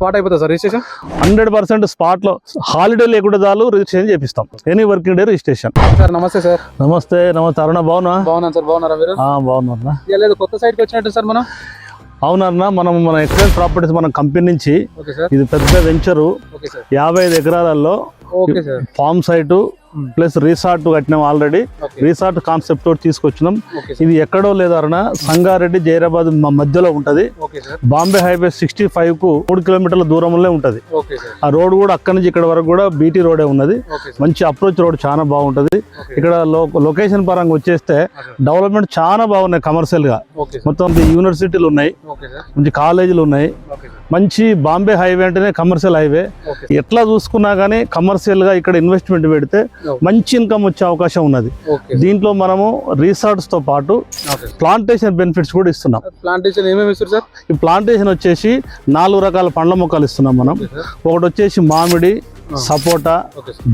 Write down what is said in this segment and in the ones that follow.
Spot అయిపోతుంది sir registration 100% spot లో holiday లేకుండా చాలు రిజిస్ట్రేషన్ చేపిస్తాం. Any working day registration. Sir నమస్తే సార్. నమస్తే అరుణ, బాగున్నాను సార్. బాగున్నారా మీరు? బాగున్నా. లేదు కొత్త సైట్ కి వచ్చినట్టు సార్ మనం. అవునన్నా, మన ఎక్సలెంట్ ప్రాపర్టీస్ మన కంపెనీ నుంచి ఇది పెద్ద వెంచరు 55 ఎకరాలలో ఫార్మ్ సైట్ ప్లస్ రిసార్ట్ కట్టినాం. ఆల్రెడీ రిసార్ట్ కాన్సెప్ట్ తోటి తీసుకొచ్చినాం. ఇది ఎక్కడో లేదన్న, సంగారెడ్డి జైరాబాద్ మధ్యలో ఉంటది. బాంబే హైవే 65 కు 3 కిలోమీటర్ల దూరంలో ఉంటది. ఆ రోడ్ కూడా అక్కడ నుంచి ఇక్కడ వరకు కూడా బీటీ రోడే ఉన్నది. మంచి అప్రోచ్ రోడ్ చాలా బాగుంటది. ఇక్కడ లొకేషన్ పరంగా వచ్చేస్తే డెవలప్మెంట్ చాలా బాగున్నాయి. కమర్షియల్ గా మొత్తం యూనివర్సిటీలు ఉన్నాయి, మంచి కాలేజీలు ఉన్నాయి. మంచి బాంబే హైవే అంటేనే కమర్షియల్ హైవే. ఎట్లా చూసుకున్నా గానీ కమర్షియల్ గా ఇక్కడ ఇన్వెస్ట్మెంట్ పెడితే మంచి ఇన్కమ్ వచ్చే అవకాశం ఉన్నది. దీంట్లో మనము రిసార్ట్స్ తో పాటు ప్లాంటేషన్ బెనిఫిట్స్ కూడా ఇస్తున్నాం. ప్లాంటేషన్ ఏమేమి ఇస్తారు సార్? ఈ ప్లాంటేషన్ వచ్చేసి 4 రకాల పండ్ల మొక్కలు ఇస్తున్నాం మనం. ఒకటి వచ్చేసి మామిడి, సపోటా,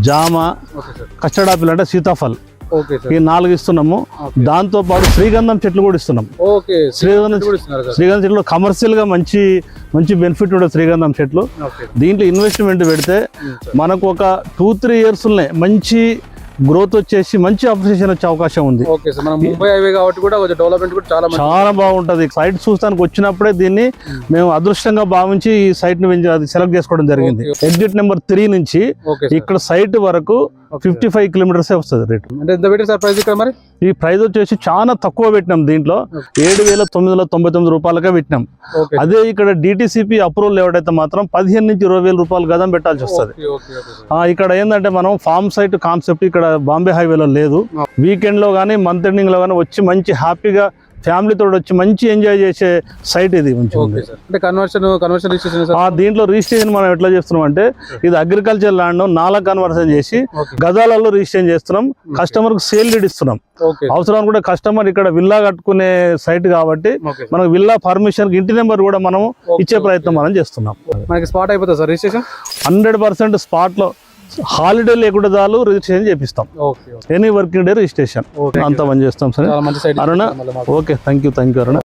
జామ, కస్టర్డ్ ఆపిల్ అంటే సీతాఫల్, ఈ 4 ఇస్తున్నాము. దాంతో పాటు శ్రీగంధం చెట్లు కూడా ఇస్తున్నాం. శ్రీగంధం చెట్లు కమర్షియల్ గా మంచి బెనిఫిట్ ఉంటుంది. శ్రీగంధం చెట్లు దీంట్లో ఇన్వెస్ట్మెంట్ పెడితే మనకు ఒక 2-3 ఇయర్స్ మంచి గ్రోత్ వచ్చేసి మంచి అప్రిసియేషన్ వచ్చే అవకాశం ఉంది. చాలా బాగుంటది. సైట్ చూస్తానికి వచ్చినప్పుడే దీన్ని మేము అదృష్టంగా భావించి ఈ సైట్ ని సెలెక్ట్ చేసుకోవడం జరిగింది. ఎగ్జిట్ నెంబర్ 3 నుంచి ఇక్కడ సైట్ వరకు 55 కిలోమీటర్స్ వస్తుంది రేట్. ఈ ప్రైస్ వచ్చేసి చాలా తక్కువ పెట్టినాం. దీంట్లో 7,999 రూపాయలకే పెట్టినాం. అదే ఇక్కడ డిటిసిపి అప్రూవల్ ఎవడైతే మాత్రం 15 నుంచి 20,000 రూపాయలు గదం పెట్టాల్సి వస్తుంది. ఇక్కడ ఏంటంటే మనం ఫార్మ్ సైట్ కాన్సెప్ట్ ఇక్కడ బాంబే హైవేలో లేదు. వీకెండ్ లో కానీ మంత్ ఎండింగ్ లో కానీ వచ్చి మంచి హ్యాపీగా ఫ్యామిలీతో వచ్చి మంచి ఎంజాయ్ చేసే సైట్ ఇది. దీంట్లో రిజిస్ట్రేషన్ మనం ఎట్లా చేస్తున్నాం అంటే ఇది అగ్రికల్చర్ ల్యాండ్ నాలా కన్వర్షన్ చేసి గజాలలో రిజిస్ట్రేషన్ చేస్తున్నాం. కస్టమర్ కు సేల్ డీడ్ ఇస్తున్నాం. అవసరం కూడా కస్టమర్ ఇక్కడ విల్లా కట్టుకునే సైట్ కాబట్టి మనకు విల్లా పర్మిషన్ ఇంటి నెంబర్ కూడా మనం ఇచ్చే ప్రయత్నం మనం చేస్తున్నాం. మనకి స్పాట్ అయిపోతుంది సార్ రిజిస్ట్రేషన్ 100% స్పాట్ లో హాలిడే లేకుండా చాలు రిజిస్ట్రేషన్ చేపిస్తాం. ఎనీ వర్కింగ్ డే రిజిస్ట్రేషన్ అంతా పని చేస్తాం sir. Aruna okay, thank you Aruna.